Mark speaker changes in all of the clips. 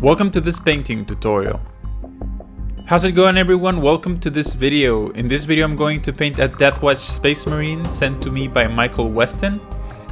Speaker 1: Welcome to this painting tutorial. How's it going, everyone? Welcome to this video. In this video I'm going to paint a Deathwatch Space Marine sent to me by Michael Weston.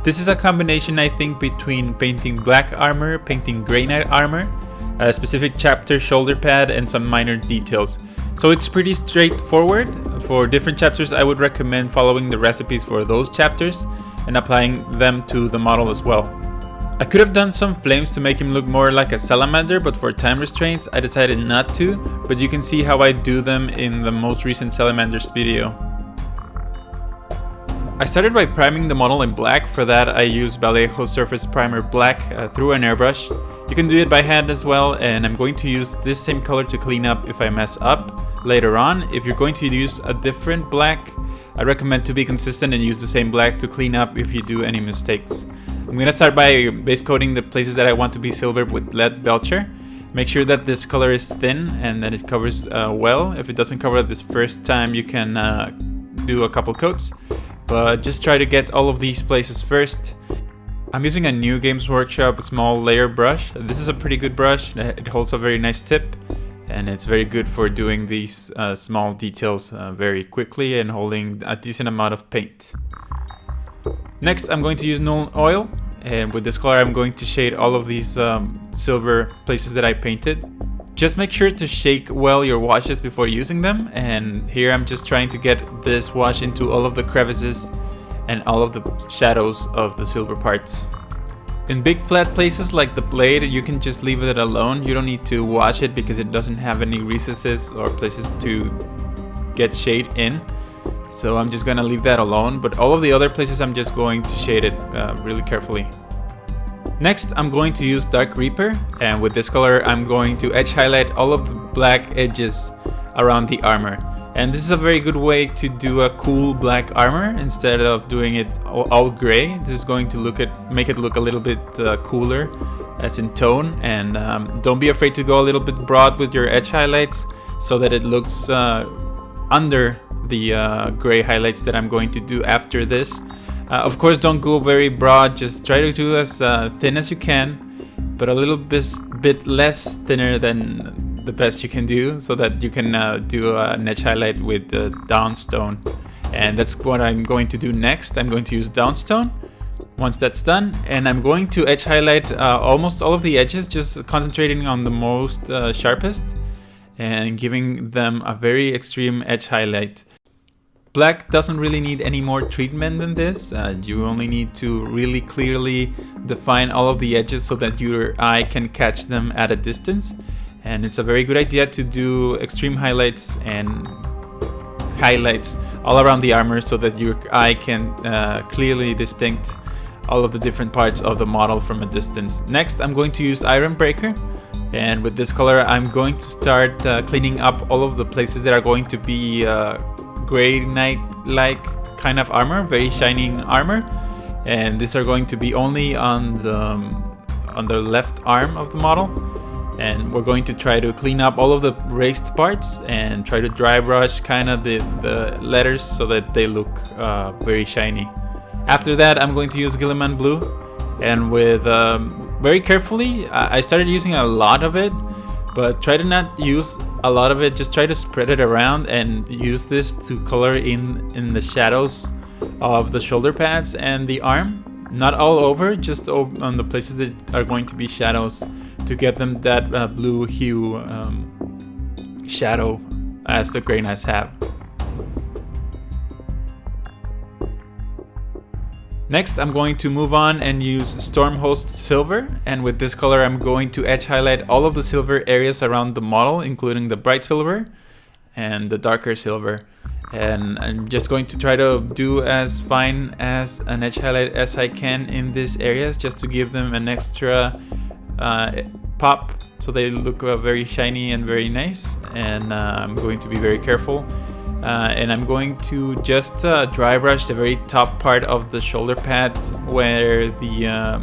Speaker 1: This is a combination, I think, between painting black armor, painting grey knight armor, a specific chapter shoulder pad, and some minor details. So it's pretty straightforward. For different chapters I would recommend following the recipes for those chapters and applying them to the model as well. I could have done some flames to make him look more like a salamander, but for time restraints I decided not to, but you can see how I do them in the most recent salamanders video. I started by priming the model in black. For that I used Vallejo Surface Primer Black through an airbrush. You can do it by hand as well, and I'm going to use this same color to clean up if I mess up later on. If you're going to use a different black, I recommend to be consistent and use the same black to clean up if you do any mistakes. I'm going to start by base coating the places that I want to be silver with Leadbelcher. Make sure that this color is thin and that it covers well. If it doesn't cover this first time, you can do a couple coats, but just try to get all of these places first. I'm using a new Games Workshop small layer brush. This is a pretty good brush. It holds a very nice tip, and it's very good for doing these small details very quickly and holding a decent amount of paint. Next I'm going to use Nuln oil, and with this color I'm going to shade all of these silver places that I painted. Just make sure to shake well your washes before using them, and here I'm just trying to get this wash into all of the crevices and all of the shadows of the silver parts. In big flat places like the blade, you can just leave it alone. You don't need to wash it because it doesn't have any recesses or places to get shade in. So I'm just gonna leave that alone, but all of the other places I'm just going to shade it really carefully. Next I'm going to use Dark Reaper, and with this color I'm going to edge highlight all of the black edges around the armor. And this is a very good way to do a cool black armor instead of doing it all gray. This is going to make it look a little bit cooler as in tone, and don't be afraid to go a little bit broad with your edge highlights so that it looks under the gray highlights that I'm going to do after this. Of course, don't go very broad, just try to do as thin as you can, but a little bit less thinner than the best you can do, so that you can do an edge highlight with the Dawnstone. And that's what I'm going to do next. I'm going to use Dawnstone once that's done, and I'm going to edge highlight almost all of the edges, just concentrating on the most sharpest and giving them a very extreme edge highlight. Black doesn't really need any more treatment than this. You only need to really clearly define all of the edges so that your eye can catch them at a distance. And it's a very good idea to do extreme highlights and highlights all around the armor so that your eye can clearly distinct all of the different parts of the model from a distance. Next I'm going to use Iron Breaker, and with this color I'm going to start cleaning up all of the places that are going to be Grey Knight-like kind of armor, very shining armor, and these are going to be only on the left arm of the model. And we're going to try to clean up all of the raised parts and try to dry brush kind of the letters so that they look very shiny. After that I'm going to use Guilliman blue, and with very carefully, I started using a lot of it, but try to not use a lot of it, just try to spread it around and use this to color in the shadows of the shoulder pads and the arm. Not all over, just on the places that are going to be shadows, to get them that blue hue shadow as the Grey Knights have. Next I'm going to move on and use Stormhost silver, and with this color I'm going to edge highlight all of the silver areas around the model, including the bright silver and the darker silver. And I'm just going to try to do as fine as an edge highlight as I can in these areas, just to give them an extra pop so they look very shiny and very nice. And I'm going to be very careful. And I'm going to just dry brush the very top part of the shoulder pad where the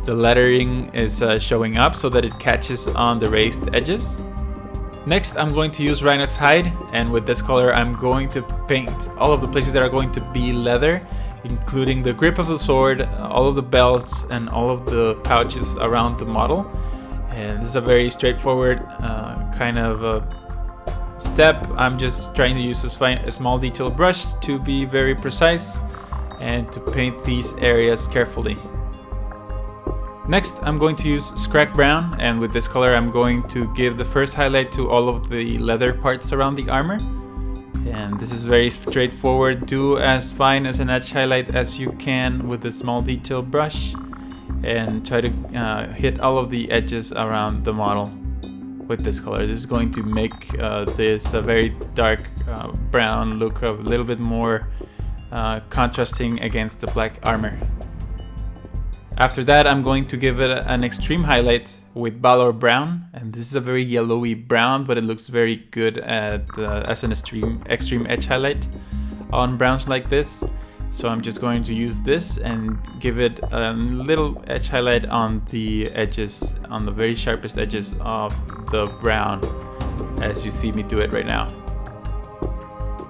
Speaker 1: lettering is showing up, so that it catches on the raised edges. Next I'm going to use Rhinox hide, and with this color I'm going to paint all of the places that are going to be leather, including the grip of the sword, all of the belts, and all of the pouches around the model. And this is a very straightforward kind of step. I'm just trying to use a small detail brush to be very precise and to paint these areas carefully. Next, I'm going to use Scrag Brown, and with this color I'm going to give the first highlight to all of the leather parts around the armor. And this is very straightforward. Do as fine as an edge highlight as you can with a small detail brush, and try to hit all of the edges around the model with this color. This is going to make this a very dark brown look, a little bit more contrasting against the black armor. After that, I'm going to give it an extreme highlight with Balor Brown, and this is a very yellowy brown, but it looks very good at as an extreme edge highlight on browns like this. So I'm just going to use this and give it a little edge highlight on the edges, on the very sharpest edges of the brown, as you see me do it right now.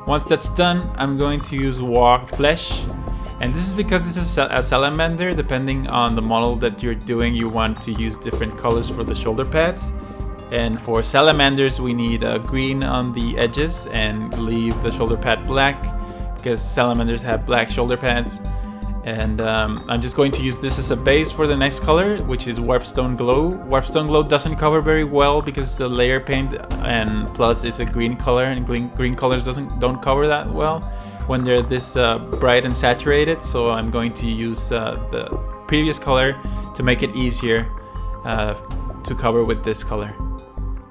Speaker 1: Once that's done, I'm going to use Waagh Flesh. And this is because this is a salamander. Depending on the model that you're doing, you want to use different colors for the shoulder pads. And for salamanders, we need green on the edges and leave the shoulder pad black, because salamanders have black shoulder pads. And I'm just going to use this as a base for the next color, which is Warpstone Glow. Warpstone Glow doesn't cover very well because the layer paint, and plus it's a green color, and green colors don't cover that well when they're this bright and saturated. So I'm going to use the previous color to make it easier to cover with this color.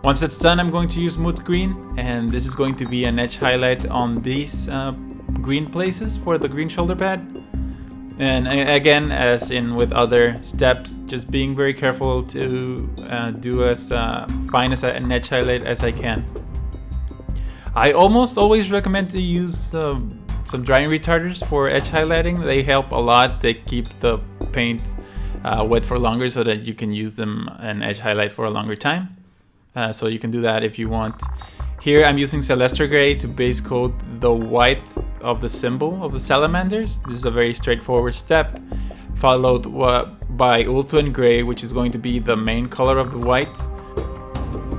Speaker 1: Once that's done, I'm going to use Moot Green, and this is going to be an edge highlight on these green places for the green shoulder pad. And again, as in with other steps, just being very careful to do as fine as an edge highlight as I can. I almost always recommend to use some drying retarders for edge highlighting. They help a lot. They keep the paint wet for longer so that you can use them and edge highlight for a longer time. So you can do that if you want. Here I'm using Celestra Gray to base coat the white of the symbol of the salamanders. This is a very straightforward step, followed by Ulthuan Gray, which is going to be the main color of the white.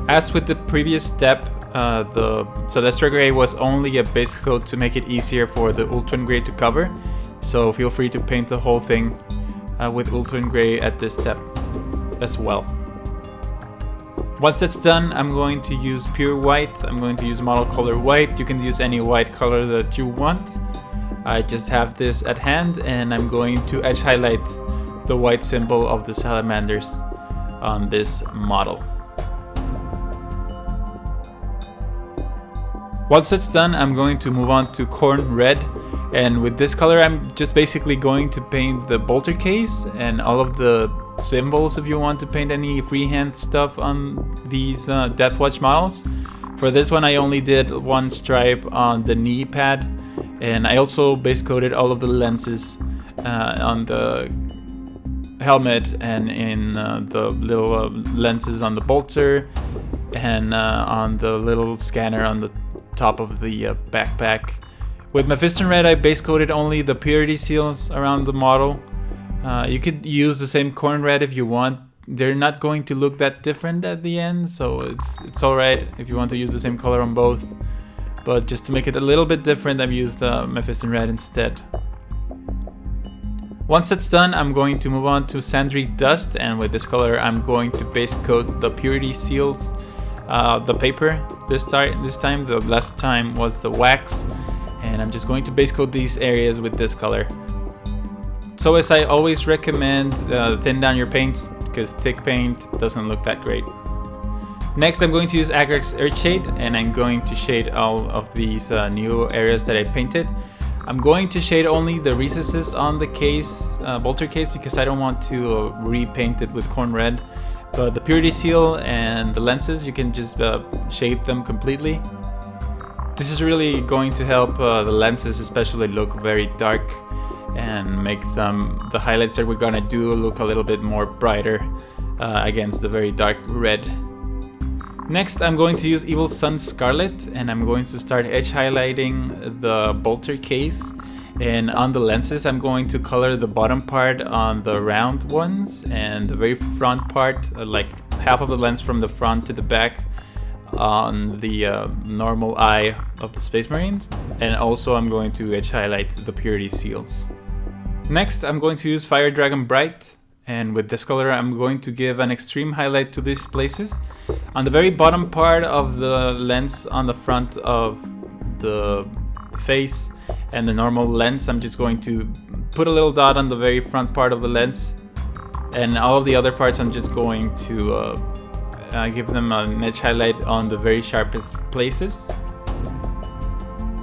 Speaker 1: As with the previous step, the Celestra Gray was only a base coat to make it easier for the Ulthuan Gray to cover. So feel free to paint the whole thing with Ulthuan Gray at this step as well. Once that's done, I'm going to use pure white. I'm going to use model color white. You can use any white color that you want. I just have this at hand, and I'm going to edge highlight the white symbol of the salamanders on this model. Once that's done, I'm going to move on to Khorne Red. And with this color, I'm just basically going to paint the bolter case and all of the symbols if you want to paint any freehand stuff on these Deathwatch models. For this one, I only did one stripe on the knee pad, and I also base coated all of the lenses on the helmet and in the little lenses on the bolter, and on the little scanner on the top of the backpack. With Mephiston Red, I base coated only the purity seals around the model. You could use the same Khorne Red if you want. They're not going to look that different at the end, so it's alright if you want to use the same color on both. But just to make it a little bit different, I've used Mephiston Red instead. Once that's done, I'm going to move on to Zandri Dust, and with this color I'm going to base coat the purity seals, the paper this time. The last time was the wax, and I'm just going to base coat these areas with this color. So as I always recommend, thin down your paints, because thick paint doesn't look that great. Next, I'm going to use Agrax Earthshade, and I'm going to shade all of these new areas that I painted. I'm going to shade only the recesses on the case, bolter case, because I don't want to repaint it with Khorne Red. But the purity seal and the lenses, you can just shade them completely. This is really going to help the lenses especially look very dark, and make them, the highlights that we're gonna do, look a little bit more brighter against the very dark red. Next, I'm going to use Evil Sunz Scarlet, and I'm going to start edge highlighting the bolter case. And on the lenses, I'm going to color the bottom part on the round ones, and the very front part, like half of the lens from the front to the back on the normal eye of the Space Marines, and also I'm going to edge highlight the purity seals. Next, I'm going to use Fire Dragon Bright, and with this color I'm going to give an extreme highlight to these places. On the very bottom part of the lens on the front of the face and the normal lens, I'm just going to put a little dot on the very front part of the lens, and all of the other parts I'm just going to give them an edge highlight on the very sharpest places.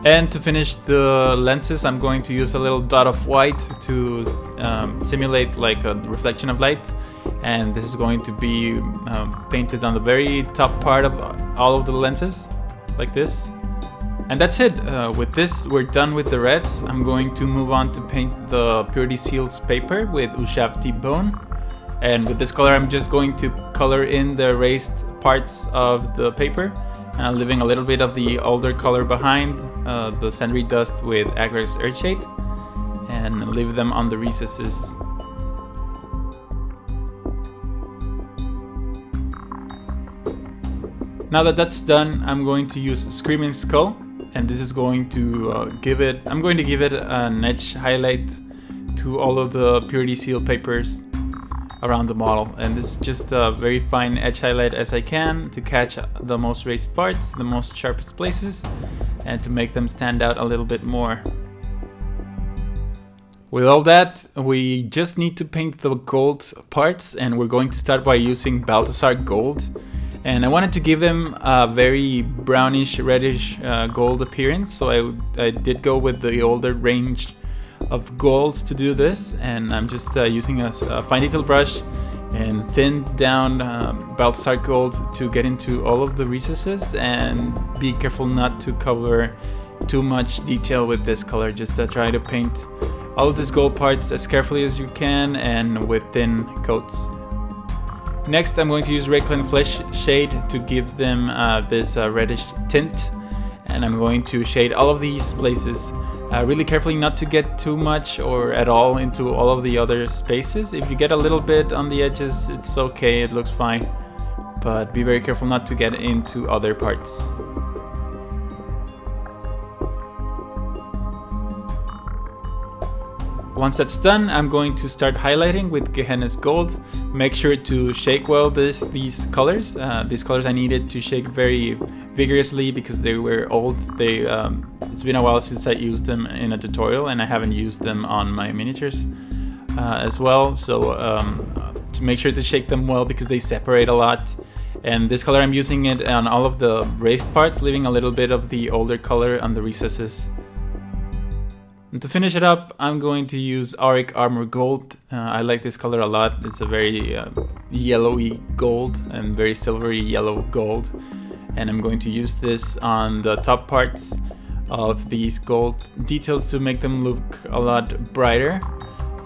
Speaker 1: And to finish the lenses, I'm going to use a little dot of white to simulate like a reflection of light, and this is going to be painted on the very top part of all of the lenses, like this. And that's it. With this, we're done with the reds. I'm going to move on to paint the Purity Seals paper with Ushabti Bone. And with this color, I'm just going to color in the raised parts of the paper, leaving a little bit of the older color behind, the Zandri dust with Agrax Earthshade, and leave them on the recesses. Now that that's done, I'm going to use Screaming Skull, and this is going to I'm going to give it an edge highlight to all of the Purity Seal papers around the model, and this is just a very fine edge highlight as I can to catch the most raised parts, the most sharpest places, and to make them stand out a little bit more. With all that, we just need to paint the gold parts, and we're going to start by using Baltasar Gold. And I wanted to give him a very brownish, reddish gold appearance, so I did go with the older range of golds to do this, and I'm just using a fine detail brush and thinned down Baltasar Gold to get into all of the recesses, and be careful not to cover too much detail with this color. Just try to paint all of these gold parts as carefully as you can and with thin coats. Next, I'm going to use Reikland Flesh Shade to give them this reddish tint, and I'm going to shade all of these places really carefully, not to get too much or at all into all of the other spaces. If you get a little bit on the edges, it's okay, it looks fine, but be very careful not to get into other parts. Once that's done, I'm going to start highlighting with Gehena's Gold. Make sure to shake well these colors. These colors I needed to shake very vigorously because they were old. It's been a while since I used them in a tutorial, and I haven't used them on my miniatures as well. So to make sure to shake them well because they separate a lot. And this color I'm using it on all of the raised parts, leaving a little bit of the older color on the recesses. And to finish it up, I'm going to use Auric Armor Gold. I like this color a lot. It's a very yellowy gold and very silvery yellow gold. And I'm going to use this on the top parts of these gold details to make them look a lot brighter.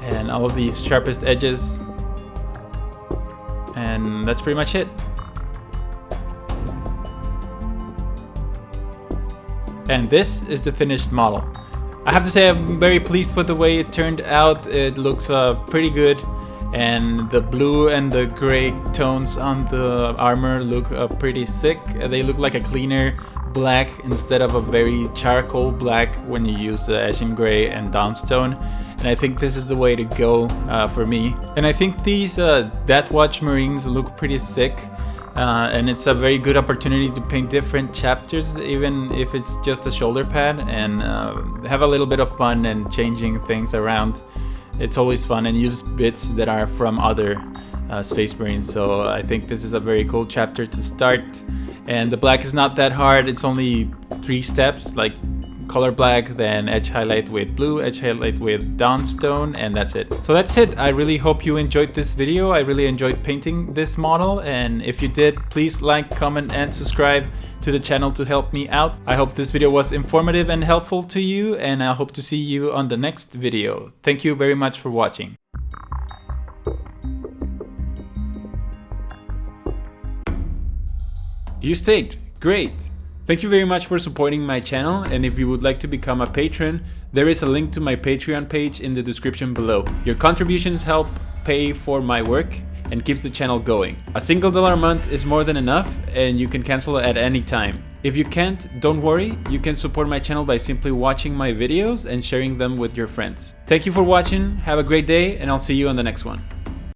Speaker 1: And all of these sharpest edges. And that's pretty much it. And this is the finished model. I have to say I'm very pleased with the way it turned out. It looks pretty good, and the blue and the gray tones on the armor look pretty sick. They look like a cleaner black instead of a very charcoal black when you use Asham Gray and Dawnstone, and I think this is the way to go for me. And I think these Deathwatch Marines look pretty sick. And it's a very good opportunity to paint different chapters, even if it's just a shoulder pad, and have a little bit of fun and changing things around. It's always fun, and use bits that are from other Space Marines. So I think this is a very cool chapter to start. And the black is not that hard. It's only 3 steps, like color black, then edge highlight with blue, edge highlight with Dawnstone, and that's it. So that's it. I really hope you enjoyed this video. I really enjoyed painting this model, and if you did, please like, comment, and subscribe to the channel to help me out. I hope this video was informative and helpful to you, and I hope to see you on the next video. Thank you very much for watching. You stayed. Great. Thank you very much for supporting my channel, and if you would like to become a patron, there is a link to my Patreon page in the description below. Your contributions help pay for my work, and keeps the channel going. A single $1 a month is more than enough, and you can cancel it at any time. If you can't, don't worry, you can support my channel by simply watching my videos and sharing them with your friends. Thank you for watching, have a great day, and I'll see you on the next one.